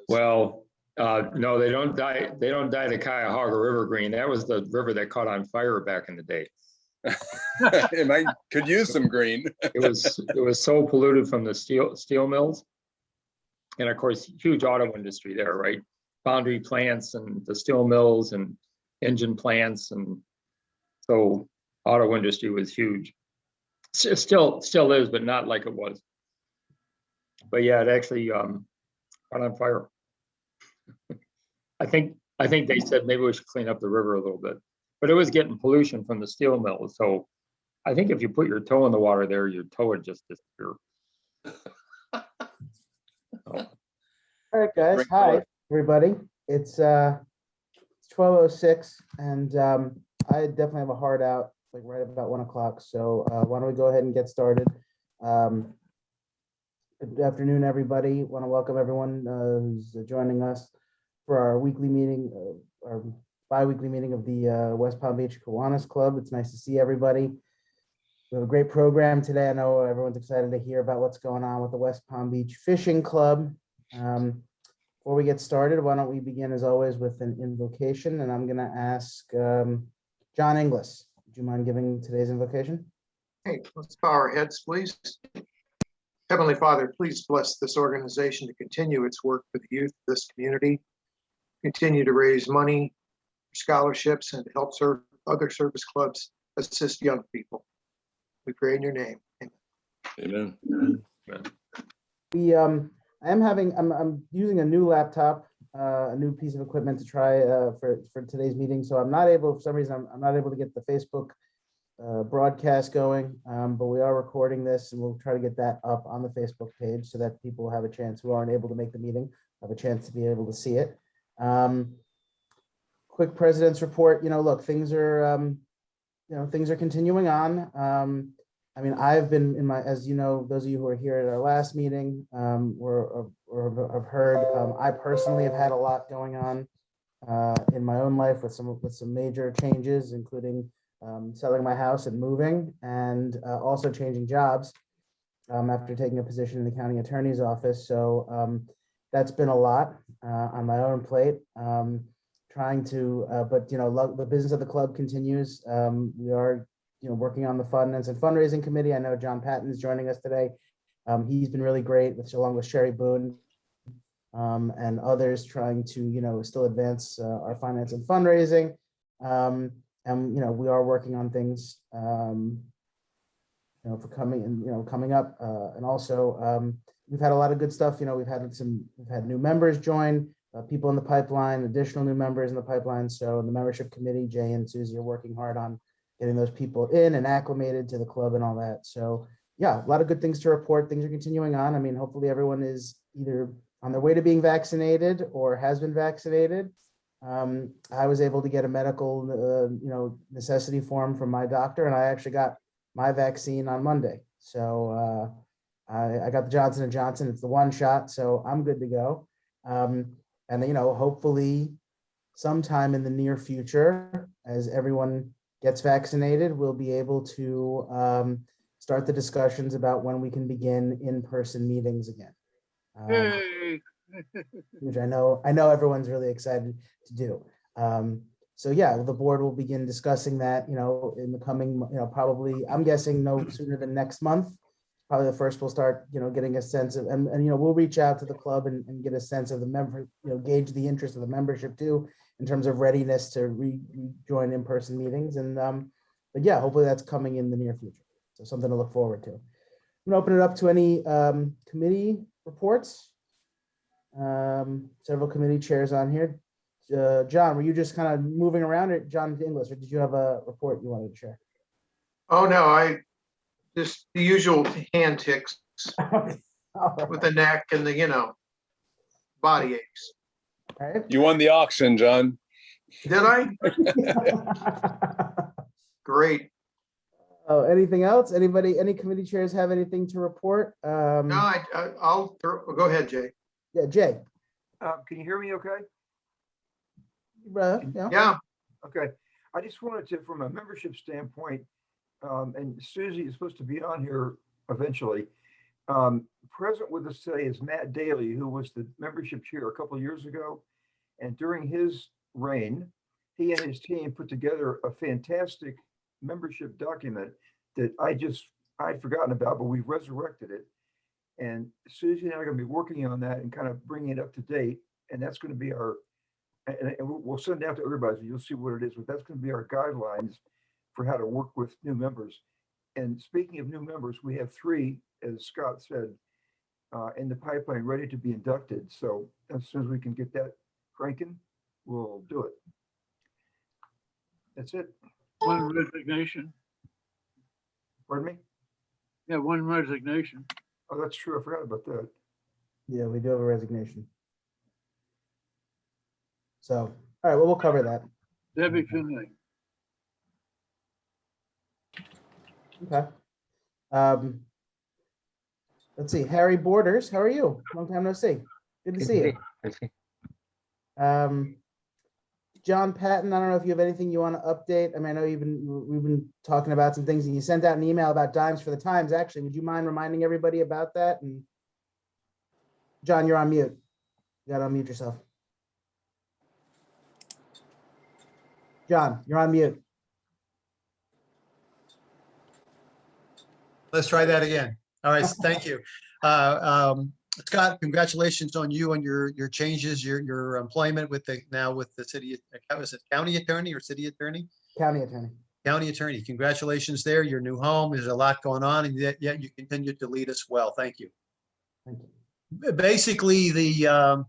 Well, no, they don't dye. They don't dye the Cuyahoga River green. That was the river that caught on fire back in the day. And I could use some green. It was so polluted from the steel mills, and of course, huge auto industry there, right? Foundry plants and the steel mills and engine plants, and so auto industry was huge. Still is, but not like it was. But yeah, it actually caught on fire. I think they said maybe we should clean up the river a little bit, but it was getting pollution from the steel mills. So I think if you put your toe in the water there, your toe would just disappear. All right, guys. Hi, everybody. It's 12:06, and I definitely have a hard out, like right about 1 o'clock. So why don't we go ahead and get started? Good afternoon, everybody. Want to welcome everyone who's joining us for our weekly meeting, our bi-weekly meeting of the West Palm Beach Kiwanis Club. It's nice to see everybody. We have a great program today. I know everyone's excited to hear about what's going on with the West Palm Beach Fishing Club. Before we get started, why don't we begin as always with an invocation, and I'm going to ask John Inglis. Would you mind giving today's invocation? Hey, let's bow our heads, please. Heavenly Father, please bless this organization to continue its work for the youth of this community, continue to raise money for scholarships and to help serve other service clubs, assist young people. We pray in your name. Amen. Amen. I'm using a new laptop, a new piece of equipment to try for today's meeting. So I'm not able, for some reason, I'm not able to get the Facebook broadcast going, but we are recording this, and we'll try to get that up on the Facebook page so that people have a chance who aren't able to make the meeting have a chance to be able to see it. Quick president's report. Look, things are continuing on. I mean, I've been in my, as you know, those of you who are here at our last meeting, or have heard, I personally have had a lot going on in my own life with some major changes, including selling my house and moving, and also changing jobs after taking a position in the county attorney's office. So that's been a lot on my own plate. Trying to, but the business of the club continues. We are, working on the finance and fundraising committee. I know John Patton is joining us today. He's been really great, along with Sherry Boone and others, trying to, still advance our finance and fundraising. And we are working on things, for coming up, and also we've had a lot of good stuff. We've had new members join, people in the pipeline, additional new members in the pipeline. So the membership committee, Jay and Susie, are working hard on getting those people in and acclimated to the club and all that. So yeah, a lot of good things to report. Things are continuing on. I mean, hopefully everyone is either on their way to being vaccinated or has been vaccinated. I was able to get a medical, necessity form from my doctor, and I actually got my vaccine on Monday. So I got the Johnson & Johnson. It's the one shot, so I'm good to go. And hopefully sometime in the near future, as everyone gets vaccinated, we'll be able to start the discussions about when we can begin in-person meetings again. Which I know everyone's really excited to do. So yeah, the board will begin discussing that, in the coming, probably, I'm guessing no sooner than next month. Probably the first we'll start, getting a sense of, and we'll reach out to the club and get a sense of the member, gauge the interest of the membership too, in terms of readiness to rejoin in-person meetings. And but yeah, hopefully that's coming in the near future. So something to look forward to. I'm gonna open it up to any committee reports. Several committee chairs on here. John, were you just kind of moving around, or John Inglis, or did you have a report you wanted to share? Oh no, I just the usual hand ticks with the neck and the body aches. Right. You won the auction, John. Did I? Great. Oh, anything else? Anybody? Any committee chairs have anything to report? No, I'll go ahead, Jay. Yeah, Jay. Can you hear me okay? Yeah. Okay. I just wanted to, from a membership standpoint, and Susie is supposed to be on here eventually, Present with us today is Matt Daly, who was the membership chair a couple of years ago. And during his reign, he and his team put together a fantastic membership document that I'd forgotten about, but we've resurrected it. And Susie and I are going to be working on that and kind of bringing it up to date. And that's going to be our, and we'll send it out to everybody, so you'll see what it is, but that's going to be our guidelines for how to work with new members. And speaking of new members, we have 3, as Scott said, in the pipeline, ready to be inducted. So as soon as we can get that cranking, we'll do it. That's it. One resignation. Pardon me? Yeah, one resignation. Oh, that's true. I forgot about that. Yeah, we do have a resignation. So, all right, well, we'll cover that. Debbie Finley. Okay. Let's see, Harry Borders, how are you? Long time no see. Good to see you. John Patton, I don't know if you have anything you want to update. I mean, I know we've been talking about some things, and you sent out an email about Dimes for the Times. Actually, would you mind reminding everybody about that? And John, you're on mute. You gotta unmute yourself. John, you're on mute. Let's try that again. All right, thank you. Scott, congratulations on you and your changes, your employment with the city, is it county attorney or city attorney? County attorney. County attorney. Congratulations there. Your new home. There's a lot going on, and yet you continue to lead us well. Thank you. Thank you. Basically, the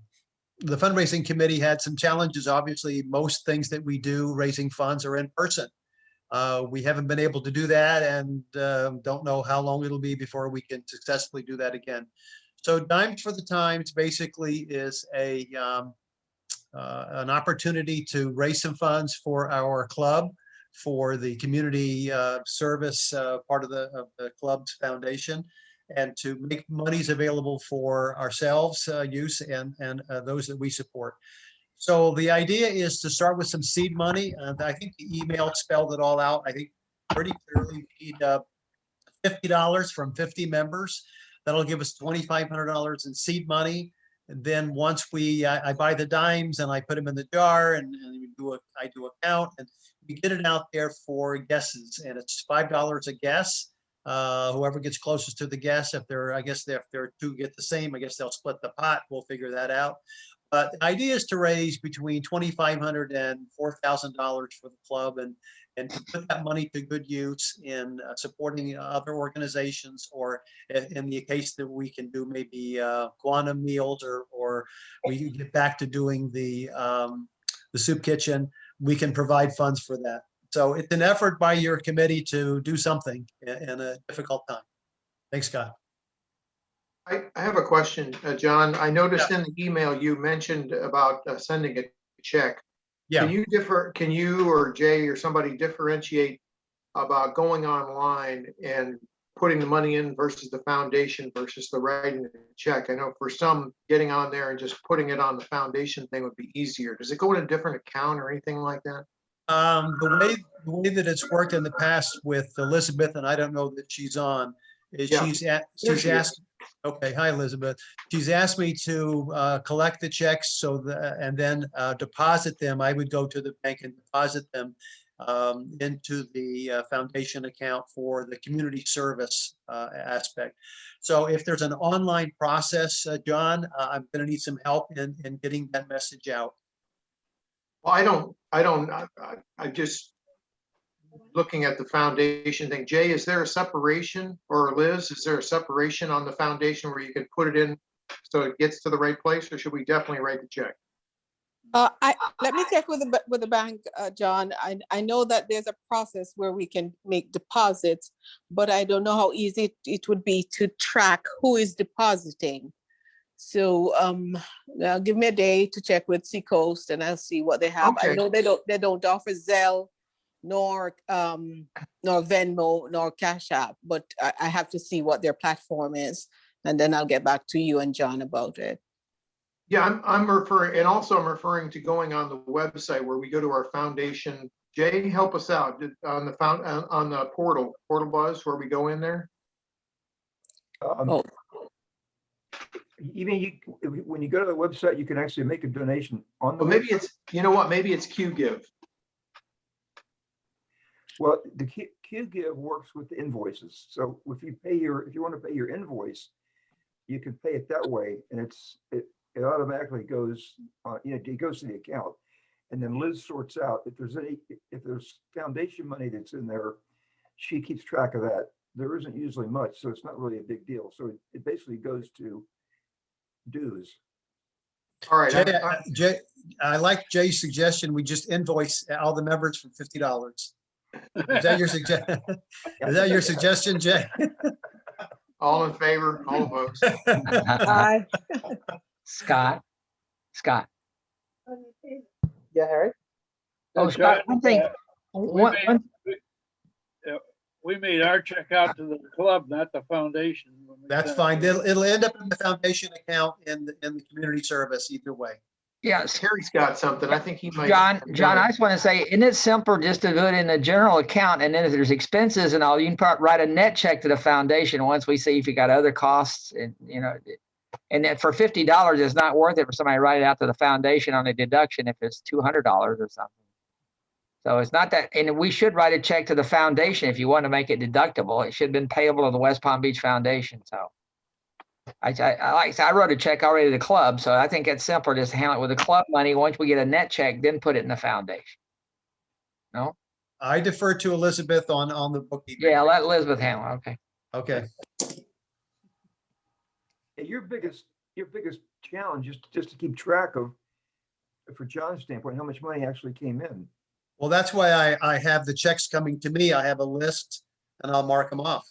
fundraising committee had some challenges. Obviously, most things that we do raising funds are in person. We haven't been able to do that, and don't know how long it'll be before we can successfully do that again. So Dimes for the Times basically is an opportunity to raise some funds for our club, for the community service part of the club's foundation, and to make monies available for ourselves use and those that we support. So the idea is to start with some seed money. I think the email spelled it all out. I think pretty clearly we need $50 from 50 members. That'll give us $2,500 in seed money. And then once I buy the dimes and I put them in the jar and I do a count, and we get it out there for guesses, and it's $5 a guess. Whoever gets closest to the guess, if they're 2 get the same, I guess they'll split the pot. We'll figure that out. But the idea is to raise between $2,500 and $4,000 for the club, and to put that money to good use in supporting other organizations, or in the case that we can do maybe quantum meals, or we get back to doing the soup kitchen, we can provide funds for that. So it's an effort by your committee to do something in a difficult time. Thanks, Scott. I have a question, John. I noticed in the email you mentioned about sending a check. Yeah. Can you or Jay or somebody differentiate about going online and putting the money in versus the foundation versus the writing the check? I know for some, getting on there and just putting it on the foundation thing would be easier. Does it go in a different account or anything like that? The way that it's worked in the past with Elizabeth, and I don't know that she's on, is Yeah. she's asked. Okay, hi Elizabeth. She's asked me to collect the checks and then deposit them. I would go to the bank and deposit them into the foundation account for the community service aspect. So if there's an online process, John, I'm going to need some help in getting that message out. Well, I just looking at the foundation thing. Jay, is there a separation, or Liz, is there a separation on the foundation where you can put it in so it gets to the right place, or should we definitely write the check? Let me check with the bank, John. I know that there's a process where we can make deposits, but I don't know how easy it would be to track who is depositing. So give me a day to check with Seacoast, and I'll see what they have. Okay. I know they don't offer Zelle, nor Venmo, nor Cash App, but I have to see what their platform is, and then I'll get back to you and John about it. Yeah, I'm referring to going on the website where we go to our foundation. Jay, help us out on the portal Buzz, where we go in there. Even when you go to the website, you can actually make a donation on the Well, maybe website. it's, you know what, maybe it's QGive. Well, the QGive works with the invoices. So if you want to pay your invoice, you can pay it that way, and it automatically goes, it goes to the account. And then Liz sorts out if there's foundation money that's in there, she keeps track of that. There isn't usually much, so it's not really a big deal. So it basically goes to dues. All right. Jay, I like Jay's suggestion. We just invoice all the members for $50. Is that your suggestion? Is that your suggestion, Jay? All in favor, all opposed. Aye. Scott. Yeah, Harry? Oh, Scott, one thing. We made our check out to the club, not the foundation. when we That's sent fine. it. It'll end up in the foundation account in the community service either way. Yes, Harry's got something. I think he might. John, I just want to say, isn't it simpler just to do it in the general account? And then if there's expenses and all, you can write a net check to the foundation once we see if you got other costs and, and then for $50, it's not worth it for somebody to write it out to the foundation on a deduction if it's $200 or something. So it's not that, and we should write a check to the foundation if you want to make it deductible. It should have been payable to the West Palm Beach Foundation. So I wrote a check already to the club, so I think it's simpler just to handle it with the club money. Once we get a net check, then put it in the foundation. No? I defer to Elizabeth on the bookkeeping. Yeah, let Elizabeth handle it. Okay. Okay. Your biggest challenge is just to keep track of, for John's standpoint, how much money actually came in. Well, that's why I have the checks coming to me. I have a list and I'll mark them off.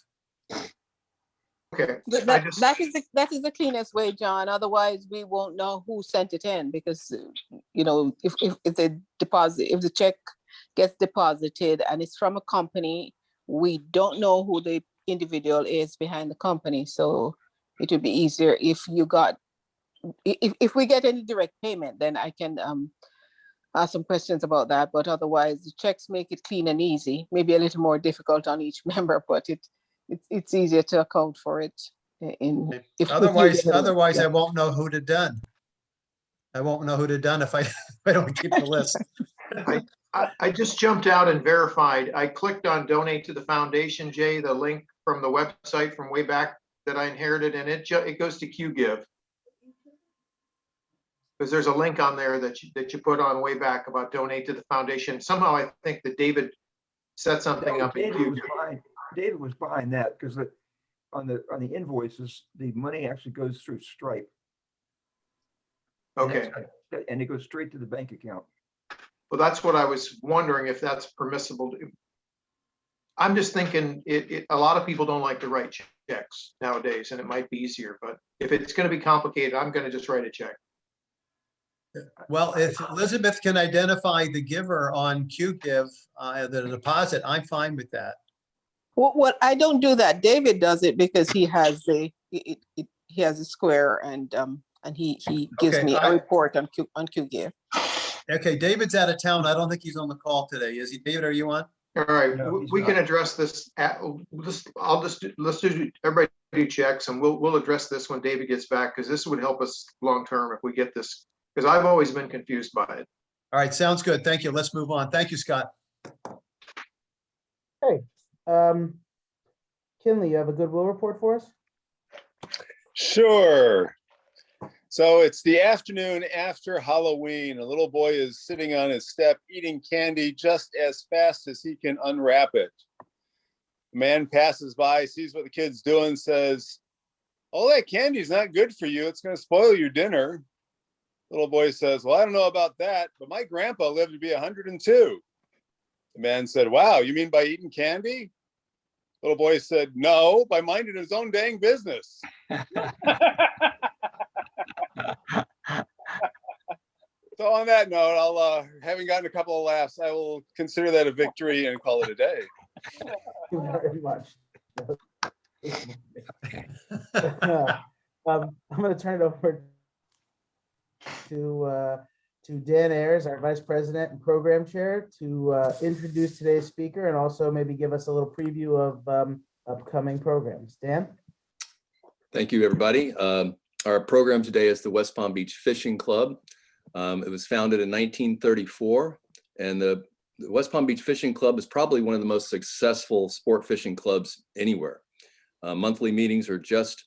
Okay. That is the cleanest way, John. Otherwise, we won't know who sent it in because, if the check gets deposited and it's from a company, we don't know who the individual is behind the company. So it would be easier if we get any direct payment, then I can ask some questions about that. But otherwise, the checks make it clean and easy. Maybe a little more difficult on each member, but it's easier to account for it. Otherwise, I won't know who to done. I won't know who to done if I don't keep the list. I just jumped out and verified. I clicked on donate to the foundation, Jay, the link from the website from way back that I inherited, and it goes to QGive. Because there's a link on there that you put on way back about donate to the foundation. Somehow I think that David set something up in QGive. David was behind that because on the invoices, the money actually goes through Stripe. Okay. And it goes straight to the bank account. Well, that's what I was wondering if that's permissible. I'm just thinking a lot of people don't like to write checks nowadays, and it might be easier, but if it's going to be complicated, I'm going to just write a check. Well, if Elizabeth can identify the giver on QGive, the deposit, I'm fine with that. Well, I don't do that. David does it because he has he has a square and he gives Okay, me a report on QGive. Okay, David's out of town. I don't think he's on the call today. Is he? David, are you on? All right, No, he's we can not. address this. Let's do everybody do checks, and we'll address this when David gets back, because this would help us long term if we get this, because I've always been confused by it. All right, sounds good. Thank you. Let's move on. Thank you, Scott. Kinley, you have a goodwill report for us? Sure. So it's the afternoon after Halloween. A little boy is sitting on his step eating candy just as fast as he can unwrap it. A man passes by, sees what the kid's doing, says, "All that candy's not good for you. It's going to spoil your dinner." Little boy says, "Well, I don't know about that, but my grandpa lived to be 102. The man said, "Wow, you mean by eating candy?" Little boy said, "No, by minding his own dang business." So on that note, I'll, having gotten a couple of laughs, I will consider that a victory and call it a day. Thank you very much. I'm going to turn it over to Dan Ayers, our Vice President and Program Chair, to introduce today's speaker and also maybe give us a little preview of upcoming programs. Dan? Thank you, everybody. Our program today is the West Palm Beach Fishing Club. It was founded in 1934, and the West Palm Beach Fishing Club is probably one of the most successful sport fishing clubs anywhere. Monthly meetings are just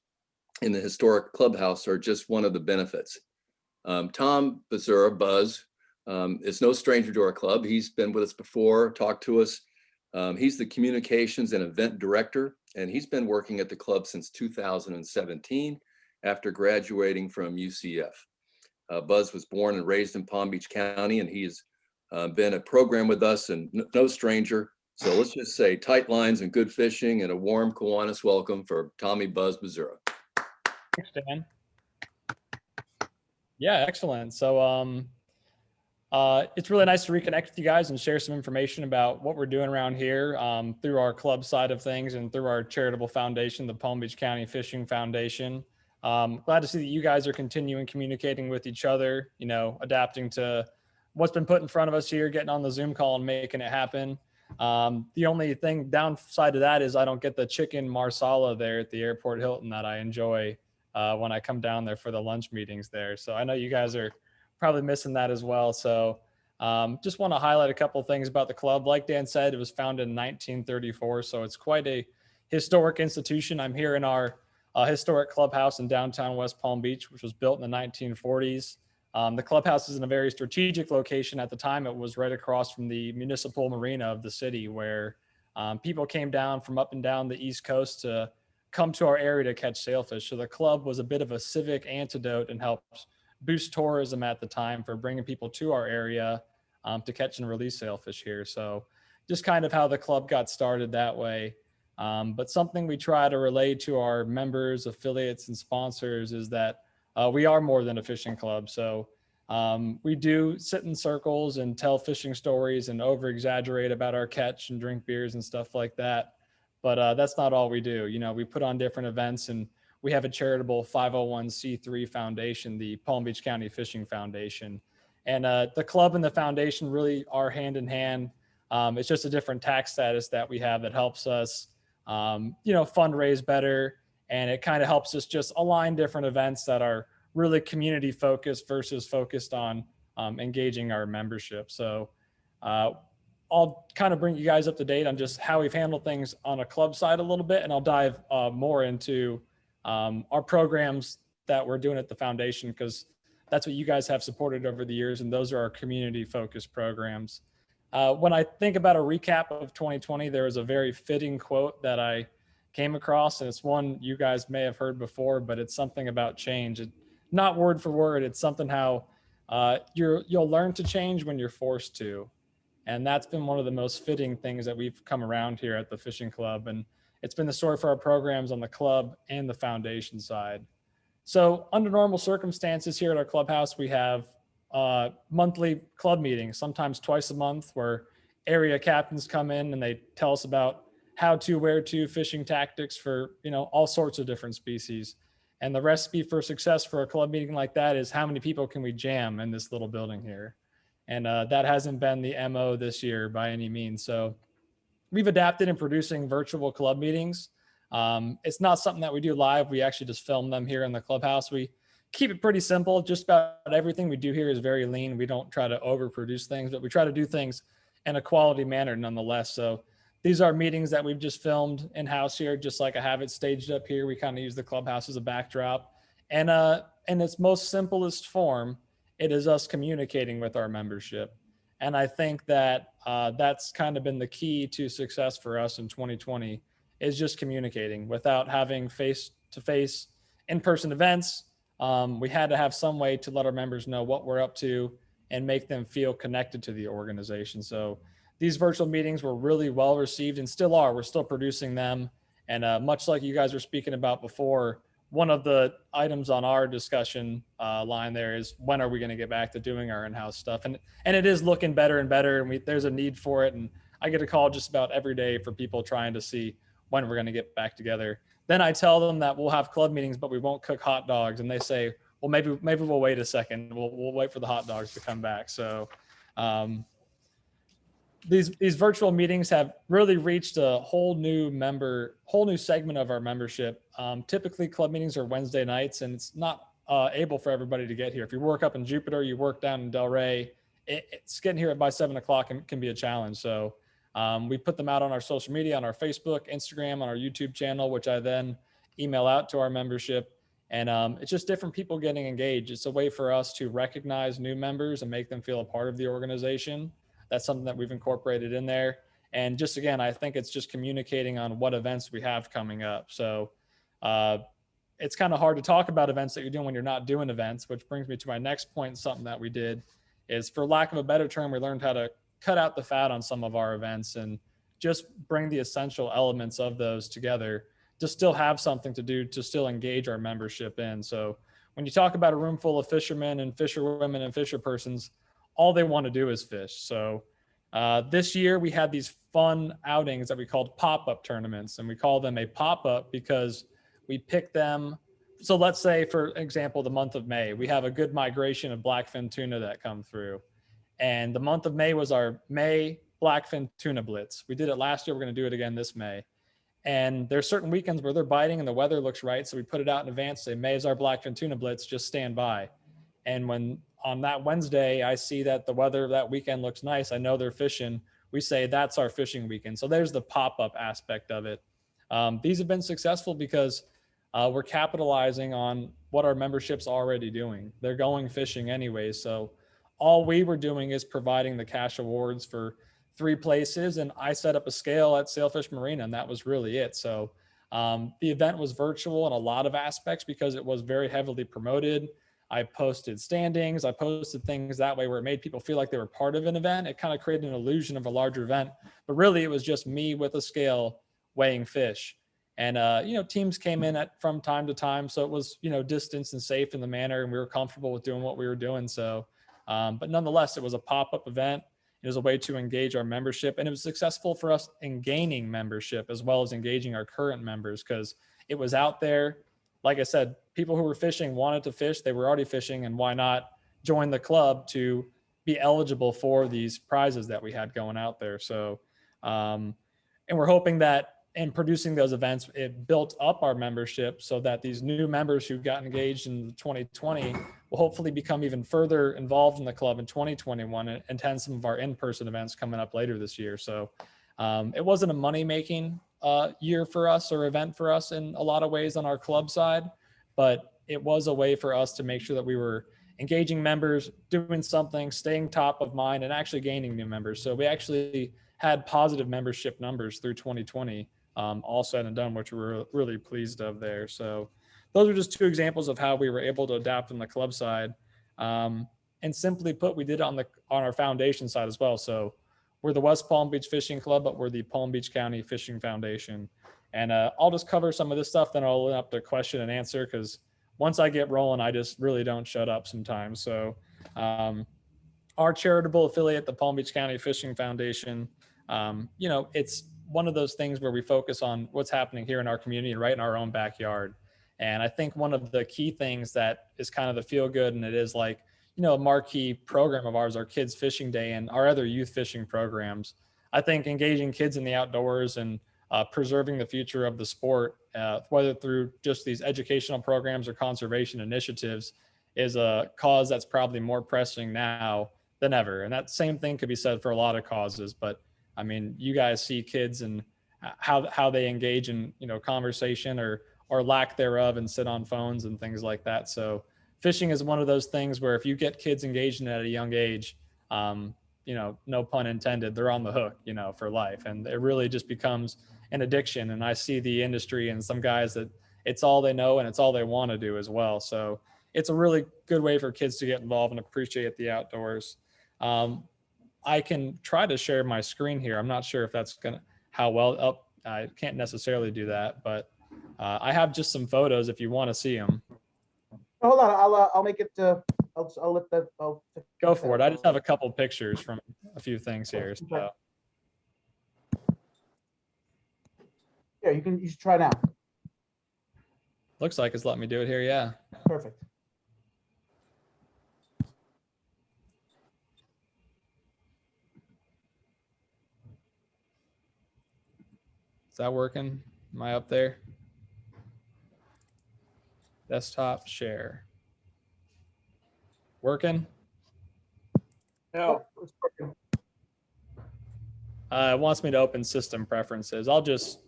in the historic clubhouse are just one of the benefits. Tom Bazura, Buzz, is no stranger to our club. He's been with us before, talked to us. He's the communications and event director, and he's been working at the club since 2017 after graduating from UCF. Buzz was born and raised in Palm Beach County, and he's been a program with us and no stranger. So let's just say tight lines and good fishing and a warm Kiwanis welcome for Tommy Buzz Bazura. Thanks, Dan. Yeah, excellent. So it's really nice to reconnect with you guys and share some information about what we're doing around here through our club side of things and through our charitable foundation, the Palm Beach County Fishing Foundation. Glad to see that you guys are continuing communicating with each other, you know, adapting to what's been put in front of us here, getting on the Zoom call and making it happen. The only thing downside to that is I don't get the chicken marsala there at the Airport Hilton that I enjoy when I come down there for the lunch meetings there. So I know you guys are probably missing that as well. So just want to highlight a couple of things about the club. Like Dan said, it was founded in 1934, so it's quite a historic institution. I'm here in our historic clubhouse in downtown West Palm Beach, which was built in the 1940s. The clubhouse is in a very strategic location. At the time, it was right across from the municipal marina of the city, where people came down from up and down the East Coast to come to our area to catch sailfish. So the club was a bit of a civic antidote and helped boost tourism at the time for bringing people to our area to catch and release sailfish here. So just kind of how the club got started that way. But something we try to relay to our members, affiliates, and sponsors is that we are more than a fishing club. So we do sit in circles and tell fishing stories and over exaggerate about our catch and drink beers and stuff like that. But that's not all we do. You know, we put on different events, and we have a charitable 501c3 foundation, the Palm Beach County Fishing Foundation. And the club and the foundation really are hand in hand. It's just a different tax status that we have that helps us, you know, fundraise better. And it kind of helps us just align different events that are really community focused versus focused on engaging our membership. So I'll kind of bring you guys up to date on just how we've handled things on a club side a little bit. And I'll dive more into our programs that we're doing at the foundation, because that's what you guys have supported over the years. And those are our community focused programs. When I think about a recap of 2020, there was a very fitting quote that I came across, and it's one you guys may have heard before, but it's something about change. Not word for word, it's something how you'll learn to change when you're forced to. And that's been one of the most fitting things that we've come around here at the fishing club. And it's been the story for our programs on the club and the foundation side. So under normal circumstances here at our clubhouse, we have monthly club meetings, sometimes twice a month, where area captains come in and they tell us about how to, where to, fishing tactics for, you know, all sorts of different species. And the recipe for success for a club meeting like that is how many people can we jam in this little building here? And that hasn't been the MO this year by any means. So we've adapted in producing virtual club meetings. It's not something that we do live. We actually just film them here in the clubhouse. We keep it pretty simple. Just about everything we do here is very lean. We don't try to overproduce things, but we try to do things in a quality manner nonetheless. So these are meetings that we've just filmed in-house here, just like I have it staged up here. We kind of use the clubhouse as a backdrop. And in its most simplest form, it is us communicating with our membership. And I think that that's kind of been the key to success for us in 2020, is just communicating without having face-to-face in-person events. We had to have some way to let our members know what we're up to and make them feel connected to the organization. So these virtual meetings were really well received and still are. We're still producing them. And much like you guys were speaking about before, one of the items on our discussion line there is, when are we going to get back to doing our in-house stuff? And it is looking better and better, and there's a need for it. And I get a call just about every day for people trying to see when we're going to get back together. Then I tell them that we'll have club meetings, but we won't cook hot dogs. And they say, well, maybe we'll wait a second. We'll wait for the hot dogs to come back. So these virtual meetings have really reached a whole new segment of our membership typically club meetings are Wednesday nights, and it's not able for everybody to get here. If you work up in Jupiter, you work down in Delray, it's getting here by 7 o'clock can be a challenge. So we put them out on our social media, on our Facebook, Instagram, on our YouTube channel, which I then email out to our membership. And it's just different people getting engaged. It's a way for us to recognize new members and make them feel a part of the organization. That's something that we've incorporated in there. And just again, I think it's just communicating on what events we have coming up. So it's kind of hard to talk about events that you're doing when you're not doing events, which brings me to my next point. Something that we did is, for lack of a better term, we learned how to cut out the fat on some of our events and just bring the essential elements of those together to still have something to do, to still engage our membership in. So when you talk about a room full of fishermen and fisherwomen and fisher persons, all they want to do is fish. So this year we had these fun outings that we called pop-up tournaments, and we call them a pop-up because we pick them. So let's say, for example, the month of May, we have a good migration of blackfin tuna that come through. And the month of May was our May blackfin tuna blitz. We did it last year. We're going to do it again this May. And there's certain weekends where they're biting and the weather looks right. So we put it out in advance, say May is our blackfin tuna blitz, just stand by. And when on that Wednesday, I see that the weather that weekend looks nice, I know they're fishing, we say that's our fishing weekend. So there's the pop-up aspect of it. These have been successful because we're capitalizing on what our membership's already doing. They're going fishing anyway. So all we were doing is providing the cash awards for 3 places, and I set up a scale at Sailfish Marina, and that was really it. So the event was virtual in a lot of aspects because it was very heavily promoted. I posted standings, I posted things that way where it made people feel like they were part of an event. It kind of created an illusion of a larger event, but really it was just me with a scale weighing fish. And teams came in from time to time, so it was distanced and safe in the manner, and we were comfortable with doing what we were doing. So but nonetheless, it was a pop-up event. It was a way to engage our membership, and it was successful for us in gaining membership as well as engaging our current members, because it was out there. Like I said, people who were fishing wanted to fish. They were already fishing, and why not join the club to be eligible for these prizes that we had going out there? So, and we're hoping that in producing those events, it built up our membership so that these new members who got engaged in 2020 will hopefully become even further involved in the club in 2021 and attend some of our in-person events coming up later this year. So it wasn't a money-making year for us or event for us in a lot of ways on our club side, but it was a way for us to make sure that we were engaging members, doing something, staying top of mind, and actually gaining new members. So we actually had positive membership numbers through 2020, all said and done, which we were really pleased of there. So those are just 2 examples of how we were able to adapt on the club side. And simply put, we did it on our foundation side as well. So we're the West Palm Beach Fishing Club, but we're the Palm Beach County Fishing Foundation. And I'll just cover some of this stuff, then I'll open up to question and answer, because once I get rolling, I just really don't shut up sometimes. So our charitable affiliate, the Palm Beach County Fishing Foundation, it's one of those things where we focus on what's happening here in our community, right in our own backyard. And I think one of the key things that is kind of the feel good, and it is like, a marquee program of ours, our Kids Fishing Day and our other youth fishing programs. I think engaging kids in the outdoors and preserving the future of the sport, whether through just these educational programs or conservation initiatives, is a cause that's probably more pressing now than ever. And that same thing could be said for a lot of causes, but I mean, you guys see kids and how they engage in, conversation or lack thereof, and sit on phones and things like that. So fishing is one of those things where if you get kids engaged in it at a young age, no pun intended, they're on the hook, for life. And it really just becomes an addiction. And I see the industry and some guys that it's all they know and it's all they want to do as well. So it's a really good way for kids to get involved and appreciate the outdoors. I can try to share my screen here. I'm not sure if that's how well I can't necessarily do that, but I have just some photos if you want to see them. Hold on, I'll make it. I'll let that. Go for it. I just have a couple pictures from a few things here. So. Yeah, you should try now. Looks like it's letting me do it here. Yeah. Perfect. Is that working? Am I up there? Desktop share. Working? No, It wants me to open system preferences. I'll just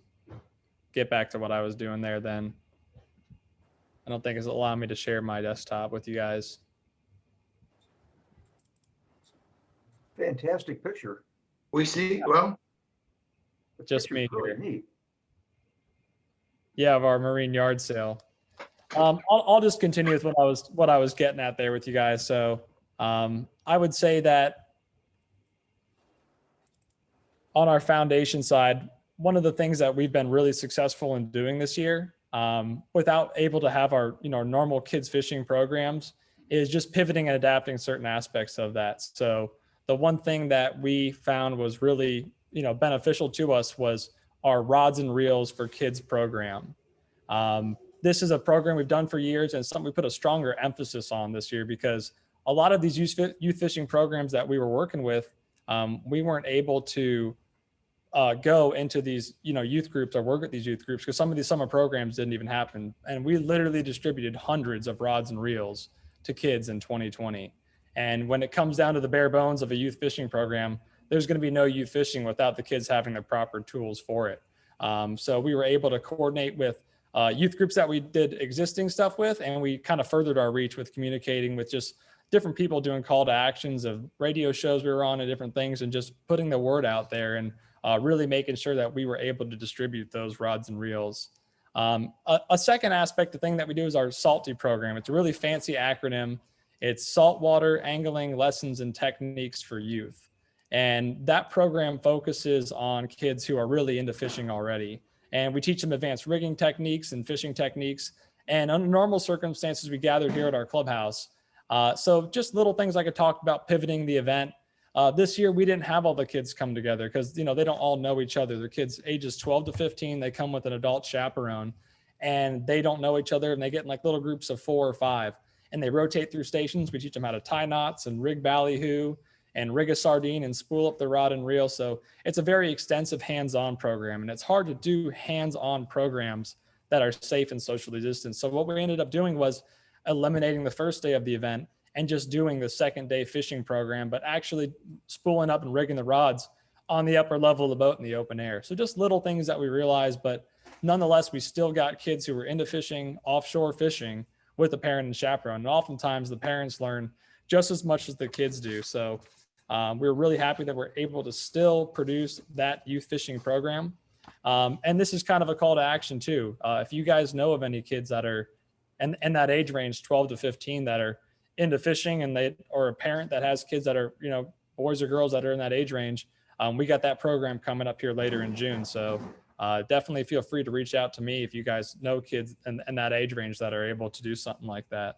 get back to what I was doing there then. I don't think it's allowing me to share my desktop with you guys. Fantastic picture. We see, well, The Just picture's me really here. neat. Yeah, of our marine yard sale. I'll just continue with what I was getting at there with you guys. So I would say that on our foundation side, one of the things that we've been really successful in doing this year, without able to have our normal kids fishing programs, is just pivoting and adapting certain aspects of that. So the one thing that we found was really beneficial to us was our rods and reels for kids program. This is a program we've done for years and something we put a stronger emphasis on this year, because a lot of these youth fishing programs that we were working with, we weren't able to go into these youth groups or work with these youth groups because some of these summer programs didn't even happen. And we literally distributed hundreds of rods and reels to kids in 2020. And when it comes down to the bare bones of a youth fishing program, there's going to be no youth fishing without the kids having the proper tools for it. So we were able to coordinate with youth groups that we did existing stuff with, and we kind of furthered our reach with communicating with just different people, doing call to actions of radio shows we were on and different things, and just putting the word out there and really making sure that we were able to distribute those rods and reels. A second aspect, the thing that we do is our SALTY program. It's a really fancy acronym. It's Saltwater Angling Lessons and Techniques for Youth. And that program focuses on kids who are really into fishing already. And we teach them advanced rigging techniques and fishing techniques. And under normal circumstances, we gathered here at our clubhouse. So just little things like I talked about, pivoting the event. This year, we didn't have all the kids come together because, they don't all know each other. The kids ages 12 to 15, they come with an adult chaperone and they don't know each other, and they get in like little groups of 4 or 5 and they rotate through stations. We teach them how to tie knots and rig ballyhoo and rig a sardine and spool up the rod and reel. So it's a very extensive hands-on program, and it's hard to do hands-on programs that are safe and socially distanced. So what we ended up doing was eliminating the first day of the event and just doing the second day fishing program, but actually spooling up and rigging the rods on the upper level of the boat in the open air. So just little things that we realized, but nonetheless, we still got kids who were into fishing, offshore fishing, with a parent and chaperone. And oftentimes the parents learn just as much as the kids do. So we're really happy that we're able to still produce that youth fishing program. And this is kind of a call to action too. If you guys know of any kids that are in that age range, 12 to 15, that are into fishing, and or a parent that has kids that are, boys or girls that are in that age range, we got that program coming up here later in June. So definitely feel free to reach out to me if you guys know kids in that age range that are able to do something like that.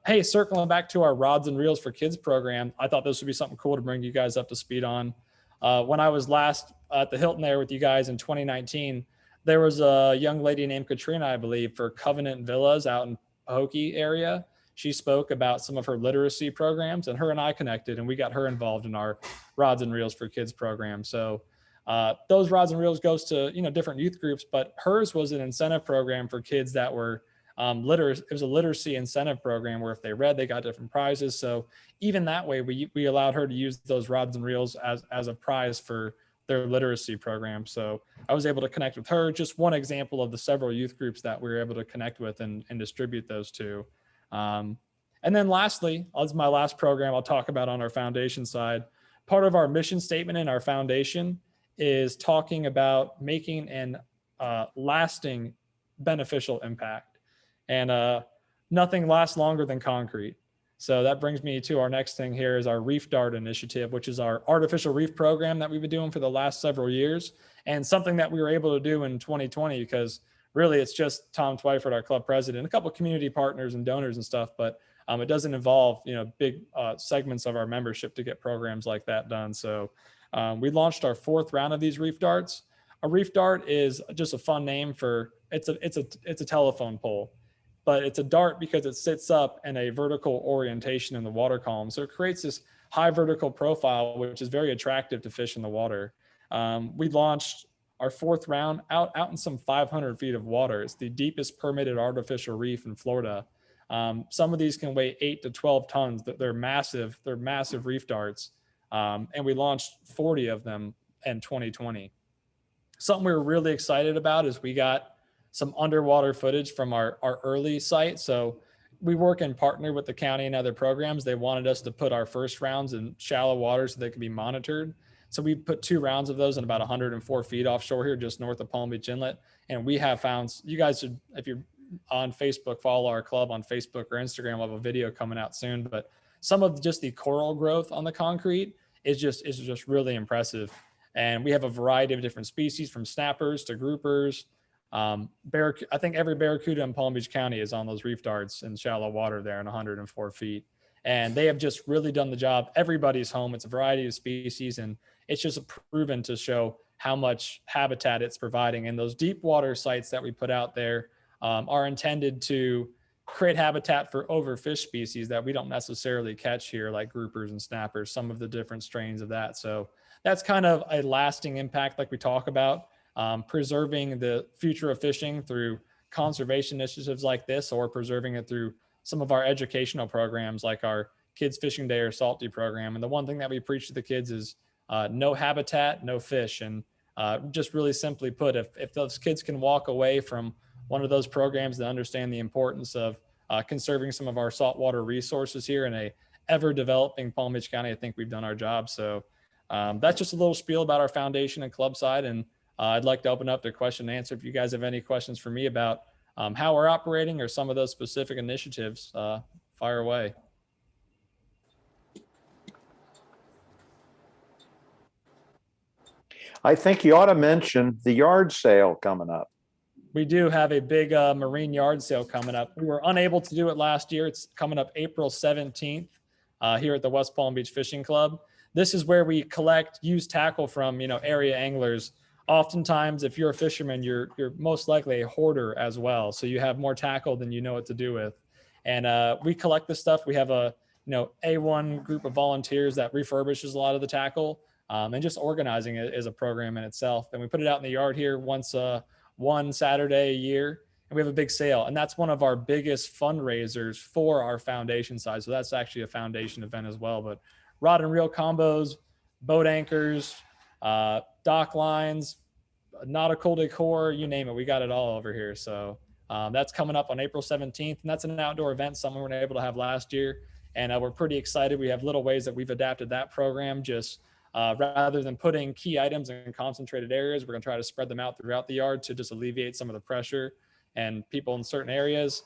Hey, circling back to our rods and reels for kids program, I thought this would be something cool to bring you guys up to speed on. When I was last at the Hilton there with you guys in 2019, there was a young lady named Katrina, I believe, for Covenant Villas out in Pahokee area. She spoke about some of her literacy programs, and her and I connected, and we got her involved in our rods and reels for kids program. So those rods and reels goes to different youth groups, but hers was an incentive program for kids that were it was a literacy incentive program where if they read, they got different prizes. So even that way, we allowed her to use those rods and reels as a prize for their literacy program. So I was able to connect with her. Just one example of the several youth groups that we were able to connect with and distribute those to. And then lastly, as my last program I'll talk about on our foundation side, part of our mission statement in our foundation is talking about making an lasting beneficial impact. And nothing lasts longer than concrete. So that brings me to our next thing here is our Reef Dart initiative, which is our artificial reef program that we've been doing for the last several years, and something that we were able to do in 2020 because really it's just Tom Twyford, our club president, a couple of community partners and donors and stuff, but it doesn't involve big segments of our membership to get programs like that done. So we launched our 4th round of these Reef Darts. A Reef Dart is just a fun name for it's a telephone pole. But it's a dart because it sits up in a vertical orientation in the water column. So it creates this high vertical profile, which is very attractive to fish in the water. We launched our fourth round out in some 500 feet of water. It's the deepest permitted artificial reef in Florida. Some of these can weigh 8 to 12 tons. They're massive. They're massive reef darts. And we launched 40 of them in 2020. Something we were really excited about is we got some underwater footage from our early site. So we work in partner with the county and other programs. They wanted us to put our first rounds in shallow water so they could be monitored. So we put 2 rounds of those in about 104 feet offshore here, just north of Palm Beach Inlet. And we have found, you guys should, if you're on Facebook, follow our club on Facebook or Instagram. We'll have a video coming out soon. But some of just the coral growth on the concrete is just really impressive. And we have a variety of different species, from snappers to groupers. I think every barracuda in Palm Beach County is on those reef darts in shallow water there in 104 feet. And they have just really done the job. Everybody's home. It's a variety of species, and it's just proven to show how much habitat it's providing. And those deep water sites that we put out there are intended to create habitat for overfish species that we don't necessarily catch here, like groupers and snappers, some of the different strains of that. So that's kind of a lasting impact, like we talk about, preserving the future of fishing through conservation initiatives like this, or preserving it through some of our educational programs like our Kids Fishing Day or Salty program. And the one thing that we preach to the kids is no habitat, no fish. And just really simply put, if those kids can walk away from one of those programs and understand the importance of conserving some of our saltwater resources here in a ever developing Palm Beach County, I think we've done our job. So that's just a little spiel about our foundation and club side. And I'd like to open up to question and answer. If you guys have any questions for me about how we're operating or some of those specific initiatives, fire away. I think you ought to mention the yard sale coming up. We do have a big marine yard sale coming up. We were unable to do it last year. It's coming up April 17th here at the West Palm Beach Fishing Club. This is where we collect used tackle from, area anglers. Oftentimes, if you're a fisherman, you're most likely a hoarder as well. So you have more tackle than you know what to do with. And we collect this stuff. We have a A1 group of volunteers that refurbishes a lot of the tackle, and just organizing it is a program in itself. And we put it out in the yard here once one Saturday a year, and we have a big sale. And that's one of our biggest fundraisers for our foundation side. So that's actually a foundation event as well. But rod and reel combos, boat anchors, dock lines, nautical decor, you name it. We got it all over here. So that's coming up on April 17th. And that's an outdoor event, something we were able to have last year. And we're pretty excited. We have little ways that we've adapted that program. Just rather than putting key items in concentrated areas, we're going to try to spread them out throughout the yard to just alleviate some of the pressure and people in certain areas.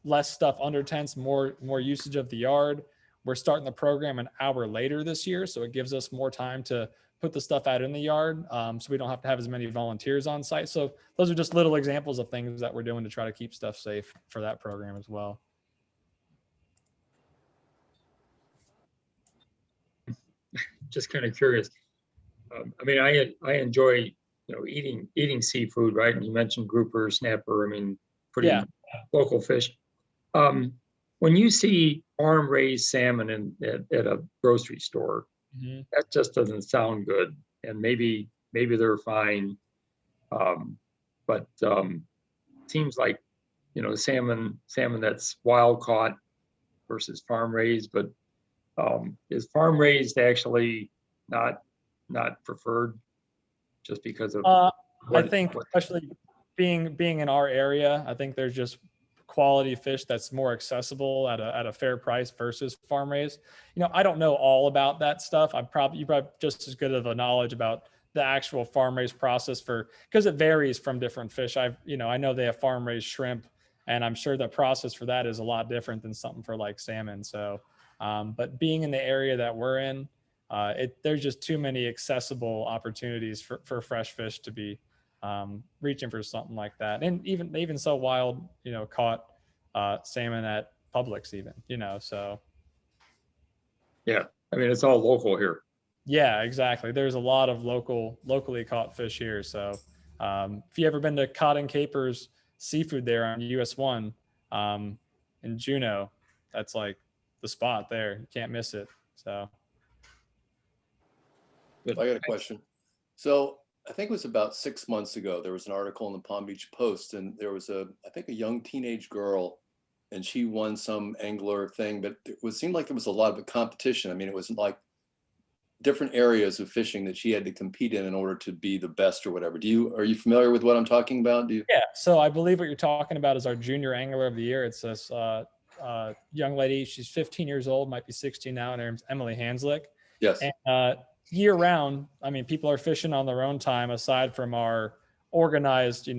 Less stuff under tents, more usage of the yard. We're starting the program an hour later this year, so it gives us more time to put the stuff out in the yard, so we don't have to have as many volunteers on site. So those are just little examples of things that we're doing to try to keep stuff safe for that program as well. Just kind of curious. I enjoy, eating seafood, right? And you mentioned grouper, snapper. Pretty local fish. When you see farm-raised salmon at a grocery store, that just doesn't sound good. And maybe they're fine, but seems like salmon that's wild caught versus farm-raised. But is farm-raised actually not preferred just because of? I think, especially being in our area, I think there's just quality fish that's more accessible at a fair price versus farm raised. I don't know all about that stuff. You probably just as good of a knowledge about the actual farm raised process because it varies from different fish. I know they have farm raised shrimp, and I'm sure the process for that is a lot different than something for like salmon. So, but being in the area that we're in, there's just too many accessible opportunities for fresh fish to be reaching for something like that. And even so wild, caught salmon at Publix even, so. Yeah, it's all local here. Yeah, exactly. There's a lot of locally caught fish here. So if you ever been to Cotton Capers Seafood there on US 1 in Juneau, that's like the spot there. You can't miss it. So. I got a question. So I think it was about 6 months ago, there was an article in the Palm Beach Post, and there was I think a young teenage girl, and she won some angler thing, but seemed like there was a lot of competition. I mean, it was like different areas of fishing that she had to compete in order to be the best or whatever. Are you familiar with what I'm talking about? Yeah, so I believe what you're talking about is our junior angler of the year. It's this young lady. She's 15 years old, might be 16 now, and her name's Emily Hanslick. Yes. And year round, I mean, people are fishing on their own time aside from our organized,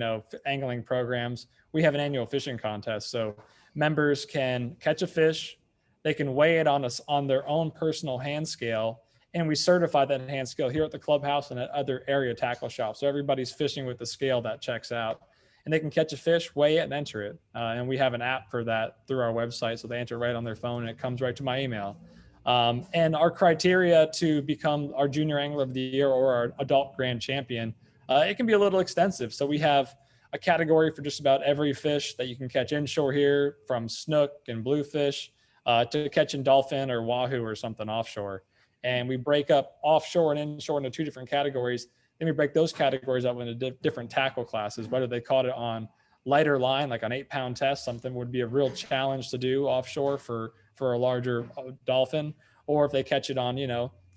angling programs. We have an annual fishing contest. So members can catch a fish, they can weigh it on their own personal hand scale, and we certify that hand scale here at the clubhouse and at other area tackle shops. So everybody's fishing with the scale that checks out, and they can catch a fish, weigh it, and enter it. And we have an app for that through our website. So they enter right on their phone and it comes right to my email. And our criteria to become our junior angler of the year or our adult grand champion, it can be a little extensive. So we have a category for just about every fish that you can catch inshore here, from snook and bluefish to catching dolphin or wahoo or something offshore. And we break up offshore and inshore into two different categories. Then we break those categories up into different tackle classes, whether they caught it on lighter line, like an 8-pound test, something would be a real challenge to do offshore for a larger dolphin, or if they catch it on,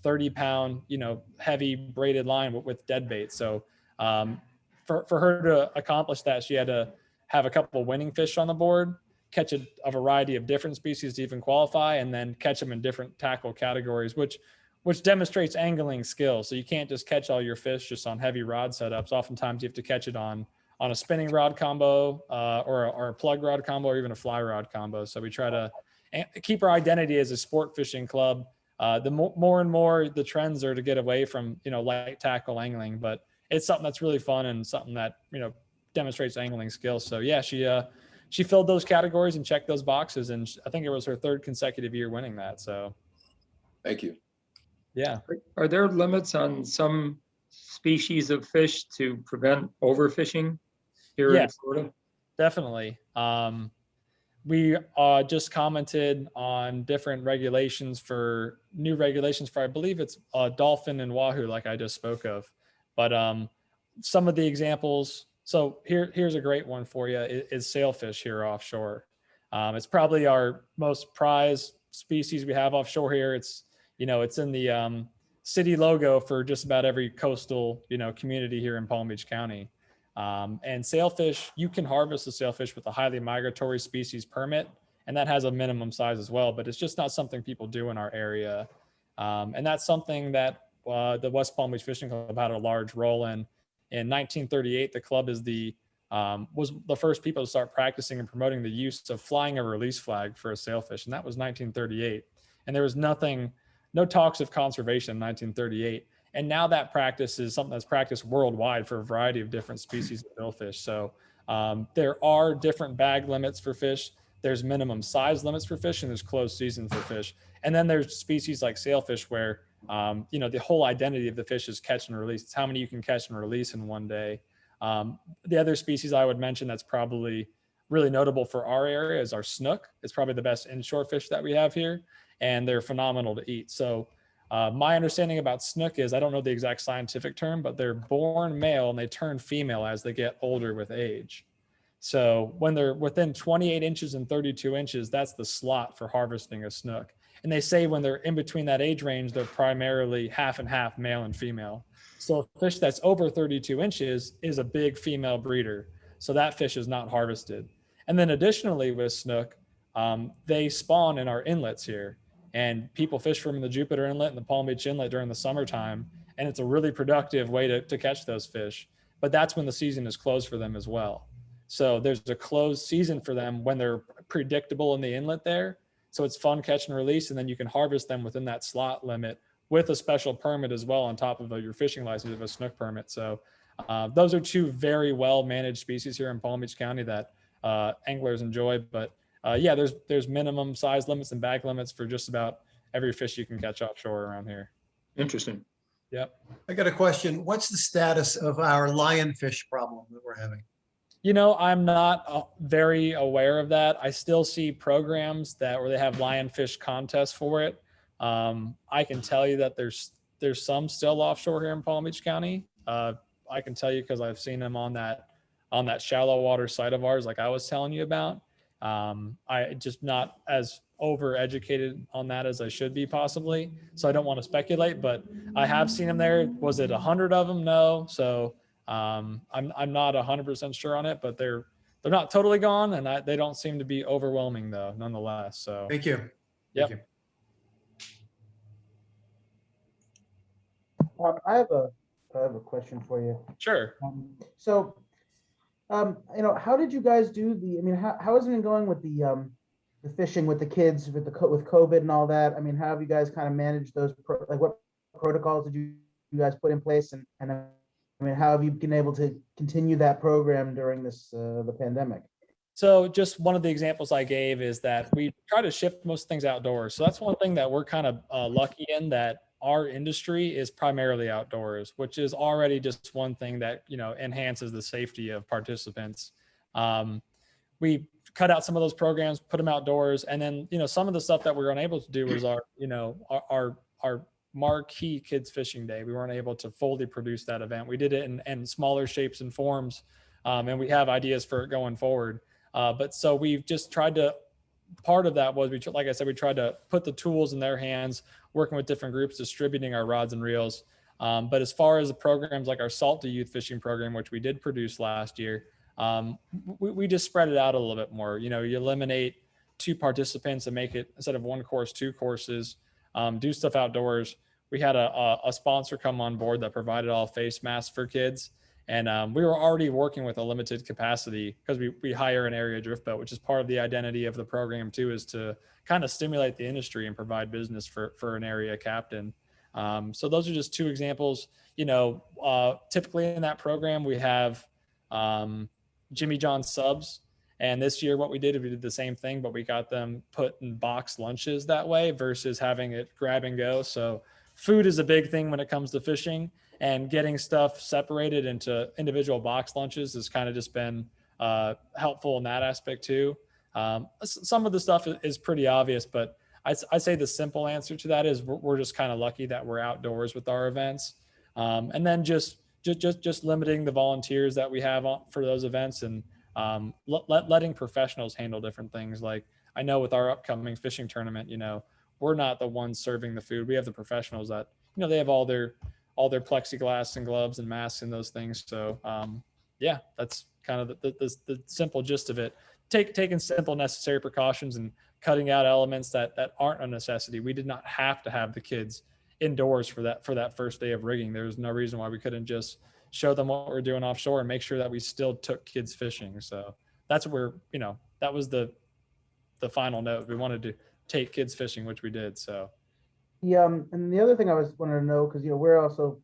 30-pound, heavy braided line with dead bait. So for her to accomplish that, she had to have a couple winning fish on the board, catch a variety of different species to even qualify, and then catch them in different tackle categories, which demonstrates angling skill. So you can't just catch all your fish just on heavy rod setups. Oftentimes you have to catch it on a spinning rod combo or a plug rod combo, or even a fly rod combo. So we try to keep our identity as a sport fishing club. The more and more the trends are to get away from, light tackle angling, but it's something that's really fun and something that, demonstrates angling skills. So yeah, she filled those categories and checked those boxes, and I think it was her third consecutive year winning that. So thank you. Yeah. Are there limits on some species of fish to prevent overfishing here in Florida? Definitely. We just commented on different regulations for new regulations for, I believe it's dolphin and wahoo, like I just spoke of. But some of the examples, so here's a great one for you, is sailfish here offshore. It's probably our most prized species we have offshore here. It's, it's in the city logo for just about every coastal, community here in Palm Beach County. And sailfish, you can harvest the sailfish with a highly migratory species permit, and that has a minimum size as well, but it's just not something people do in our area. And that's something that the West Palm Beach Fishing Club had a large role in. In 1938, the club was the first people to start practicing and promoting the use of flying a release flag for a sailfish, and that was 1938. And there was no talks of conservation in 1938. And now that practice is something that's practiced worldwide for a variety of different species of billfish. So there are different bag limits for fish. There's minimum size limits for fish, and there's closed season for fish. And then there's species like sailfish where, the whole identity of the fish is catch and release. It's how many you can catch and release in one day. The other species I would mention that's probably really notable for our area is our snook. It's probably the best inshore fish that we have here, and they're phenomenal to eat. So my understanding about snook is, I don't know the exact scientific term, but they're born male and they turn female as they get older with age. So when they're within 28 inches and 32 inches, that's the slot for harvesting a snook. And they say when they're in between that age range, they're primarily half and half, male and female. So a fish that's over 32 inches is a big female breeder. So that fish is not harvested. And then additionally with snook, they spawn in our inlets here. And people fish from the Jupiter Inlet and the Palm Beach Inlet during the summertime. And it's a really productive way to catch those fish. But that's when the season is closed for them as well. So there's a closed season for them when they're predictable in the inlet there. So it's fun catch and release. And then you can harvest them within that slot limit with a special permit as well on top of your fishing license of a snook permit. So those are two very well managed species here in Palm Beach County that anglers enjoy. But yeah, there's minimum size limits and bag limits for just about every fish you can catch offshore around here. Interesting. Yep. I got a question. What's the status of our lionfish problem that we're having? I'm not very aware of that. I still see programs where they have lionfish contests for it. I can tell you that there's some still offshore here in Palm Beach County. I can tell you because I've seen them on that shallow water site of ours, like I was telling you about. I just not as over educated on that as I should be possibly. So I don't want to speculate, but I have seen them there. Was it 100 of them? No. So I'm not 100% sure on it, but they're not totally gone, and they don't seem to be overwhelming though, nonetheless. So Thank you. Yep. Thank you. I have a question for you. Sure. So, how did you guys do how has it been going with the fishing with the kids with with COVID and all that? I mean, how have you guys kind of managed those, what protocols did you guys put in place? And I mean, how have you been able to continue that program during the pandemic? So just one of the examples I gave is that we try to shift most things outdoors. So that's one thing that we're kind of lucky in, that our industry is primarily outdoors, which is already just one thing that, enhances the safety of participants. We cut out some of those programs, put them outdoors. And then, some of the stuff that we were unable to do was our marquee kids fishing day. We weren't able to fully produce that event. We did it in smaller shapes and forms. And we have ideas for it going forward. But so we've just tried to, part of that was, like I said, we tried to put the tools in their hands, working with different groups, distributing our rods and reels. But as far as the programs like our Salty Youth Fishing Program, which we did produce last year, we just spread it out a little bit more. You eliminate 2 participants and make it, instead of 1 course, 2 courses, do stuff outdoors. We had a sponsor come on board that provided all face masks for kids. And we were already working with a limited capacity because we hire an area drift boat, which is part of the identity of the program too, is to kind of stimulate the industry and provide business for an area captain. So those are just 2 examples. Typically in that program, we have Jimmy John subs. And this year what we did the same thing, but we got them put in box lunches that way versus having it grab and go. So food is a big thing when it comes to fishing, and getting stuff separated into individual box lunches has kind of just been helpful in that aspect too. Some of the stuff is pretty obvious, but I'd say the simple answer to that is we're just kind of lucky that we're outdoors with our events. And then just limiting the volunteers that we have for those events, and letting professionals handle different things. Like I know with our upcoming fishing tournament, we're not the ones serving the food. We have the professionals that, they have all their plexiglass and gloves and masks and those things. So yeah, that's kind of the simple gist of it. Taking simple necessary precautions and cutting out elements that aren't a necessity. We did not have to have the kids indoors for that first day of rigging. There was no reason why we couldn't just show them what we're doing offshore and make sure that we still took kids fishing. So that's where, that was the final note. We wanted to take kids fishing, which we did. So and the other thing I wanted to know, because we're also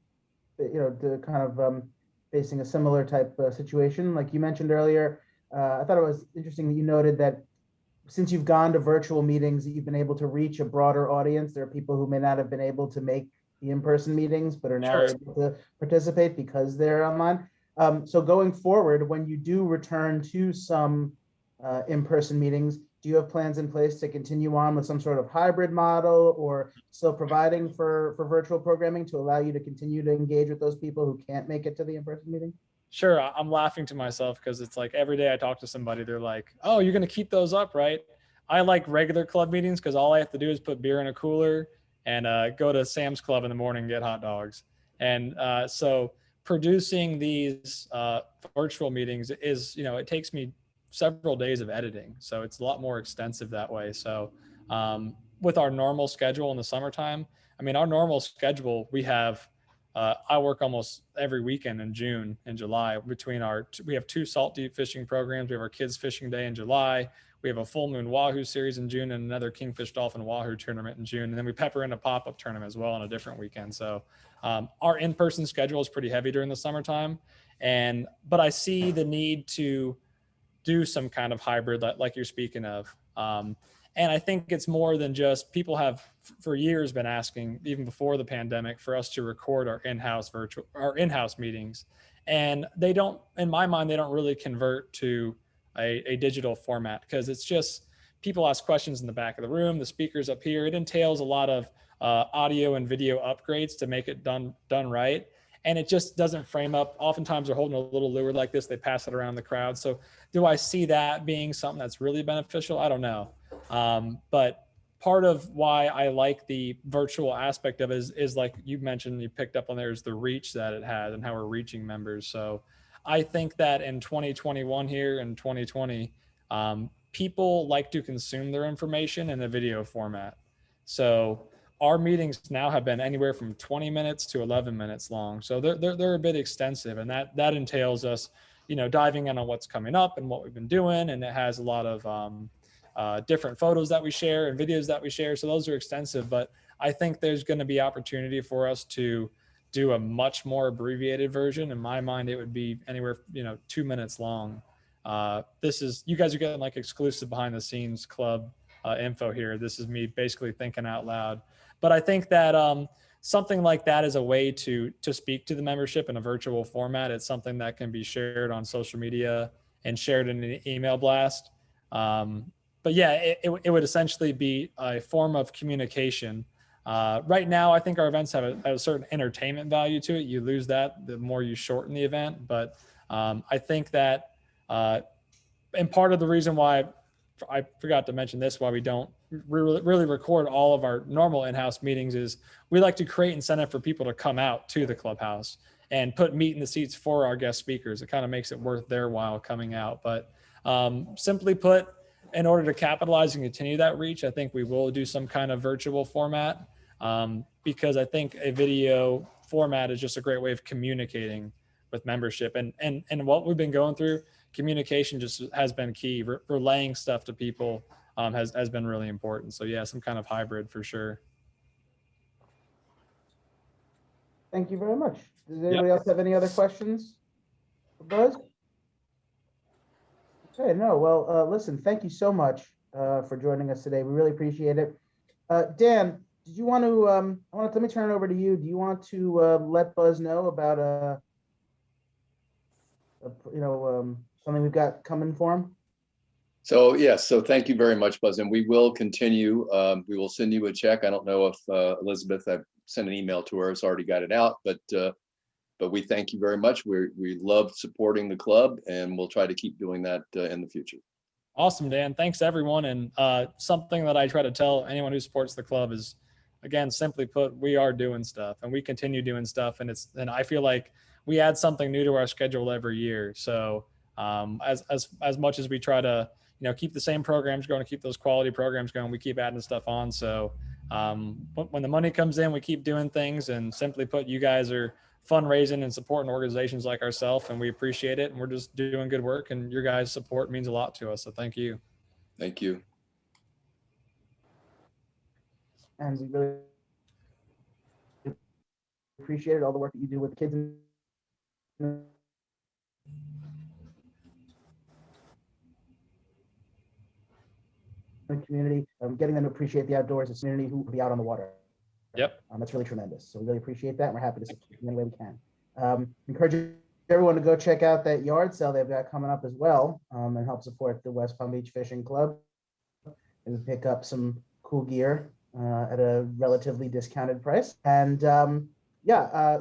facing a similar type situation like you mentioned earlier. I thought it was interesting that you noted that since you've gone to virtual meetings, that you've been able to reach a broader audience. There are people who may not have been able to make the in-person meetings, but are now able to participate because they're online. So going forward, when you do return to some in-person meetings, do you have plans in place to continue on with some sort of hybrid model, or still providing for virtual programming to allow you to continue to engage with those people who can't make it to the in-person meeting? Sure. I'm laughing to myself because it's like every day I talk to somebody, they're like, oh, you're going to keep those up, right? I like regular club meetings because all I have to do is put beer in a cooler and go to Sam's Club in the morning and get hot dogs. And so producing these virtual meetings is, it takes me several days of editing. So it's a lot more extensive that way. So with our normal schedule in the summertime, our normal schedule, we have, I work almost every weekend in June and July between we have 2 salt deep fishing programs. We have our kids fishing day in July. We have a full moon wahoo series in June and another kingfish dolphin wahoo tournament in June. And then we pepper in a pop-up tournament as well on a different weekend. So our in-person schedule is pretty heavy during the summertime. But I see the need to do some kind of hybrid like you're speaking of. And I think it's more than just, people have for years been asking, even before the pandemic, for us to record our in-house meetings. And they don't, in my mind, they don't really convert to a digital format, because it's just, people ask questions in the back of the room, the speakers up here. It entails a lot of audio and video upgrades to make it done right. and it just doesn't frame up. Oftentimes they're holding a little lure like this, they pass it around the crowd. So do I see that being something that's really beneficial? I don't know. But part of why I like the virtual aspect of it is like you mentioned, you picked up on there, is the reach that it has and how we're reaching members. So I think that in 2021 here and 2020, people like to consume their information in a video format. So our meetings now have been anywhere from 20 minutes to 11 minutes long. So they're a bit extensive, and that entails us, diving in on what's coming up and what we've been doing. And it has a lot of different photos that we share and videos that we share. So those are extensive, but I think there's going to be opportunity for us to do a much more abbreviated version. In my mind, it would be anywhere, 2 minutes long. You guys are getting like exclusive behind the scenes club info here. This is me basically thinking out loud. But I think that something like that is a way to speak to the membership in a virtual format. It's something that can be shared on social media and shared in an email blast. But yeah, it would essentially be a form of communication. Right now, I think our events have a certain entertainment value to it. You lose that the more you shorten the event. But I think that, and part of the reason why I forgot to mention this, why we don't really record all of our normal in-house meetings, is we like to create incentive for people to come out to the clubhouse and put meat in the seats for our guest speakers. It kind of makes it worth their while coming out. But simply put, in order to capitalize and continue that reach, I think we will do some kind of virtual format, because I think a video format is just a great way of communicating with membership. And what we've been going through, communication just has been key. Relaying stuff to people has been really important. So yeah, some kind of hybrid for sure. Thank you very much. Does anybody else have any other questions for Buzz? Okay, no, well, listen, thank you so much for joining us today. We really appreciate it. Dan, did you want to, let me turn it over to you. Do you want to let Buzz know about, something we've got coming for him? So yes, so thank you very much, Buzz, and we will continue. We will send you a check. I don't know if Elizabeth, I've sent an email to her, has already got it out, but we thank you very much. We love supporting the club, and we'll try to keep doing that in the future. Awesome, Dan. Thanks everyone. And something that I try to tell anyone who supports the club is, again, simply put, we are doing stuff and we continue doing stuff. And I feel like we add something new to our schedule every year. So as much as we try to, keep the same programs going, keep those quality programs going, we keep adding stuff on. So when the money comes in, we keep doing things. And simply put, you guys are fundraising and supporting organizations like ourselves, and we appreciate it. And we're just doing good work, and your guys' support means a lot to us. So thank you. Thank you. And we really appreciate all the work that you do with the kids in the community, getting them to appreciate the outdoors, the community who will be out on the water. Yep. That's really tremendous. So we really appreciate that. And we're happy to support you in any way we can. Encourage everyone to go check out that yard sale they've got coming up as well, and help support the West Palm Beach Fishing Club and pick up some cool gear at a relatively discounted price. And so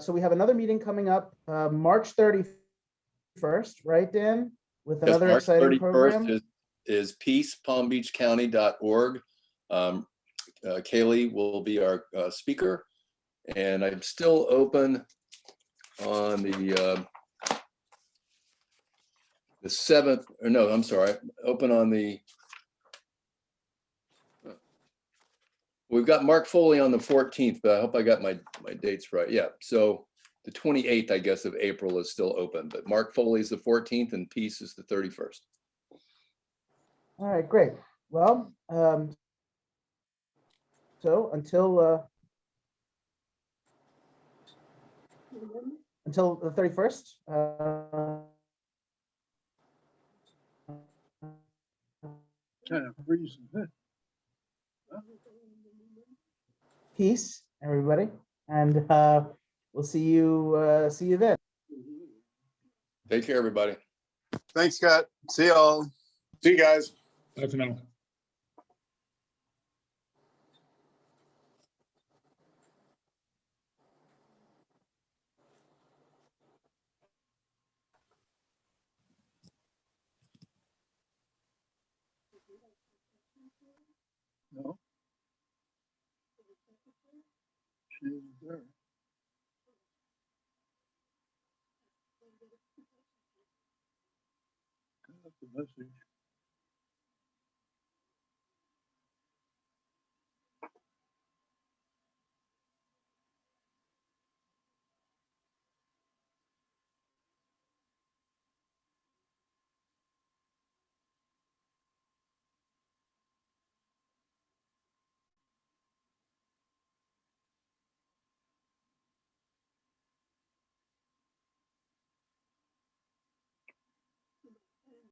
we have another meeting coming up March 31st, right, Dan? With Yes, another March exciting 31st program. is peacepalmbeachcounty.org. Kaylee will be our speaker, and I'm still open on the 7th, or no, I'm sorry, open on the, we've got Mark Foley on the 14th, but I hope I got my dates right. Yeah, so the 28th, I guess, of April is still open, but Mark Foley is the 14th and Peace is the 31st. All right, great. Well, so until the 31st. Kind of freezing. Peace, everybody, and we'll see you then. Take care, everybody. Thanks, Scott. See y'all. See you guys. Bye for now. No. She's there. Got the message.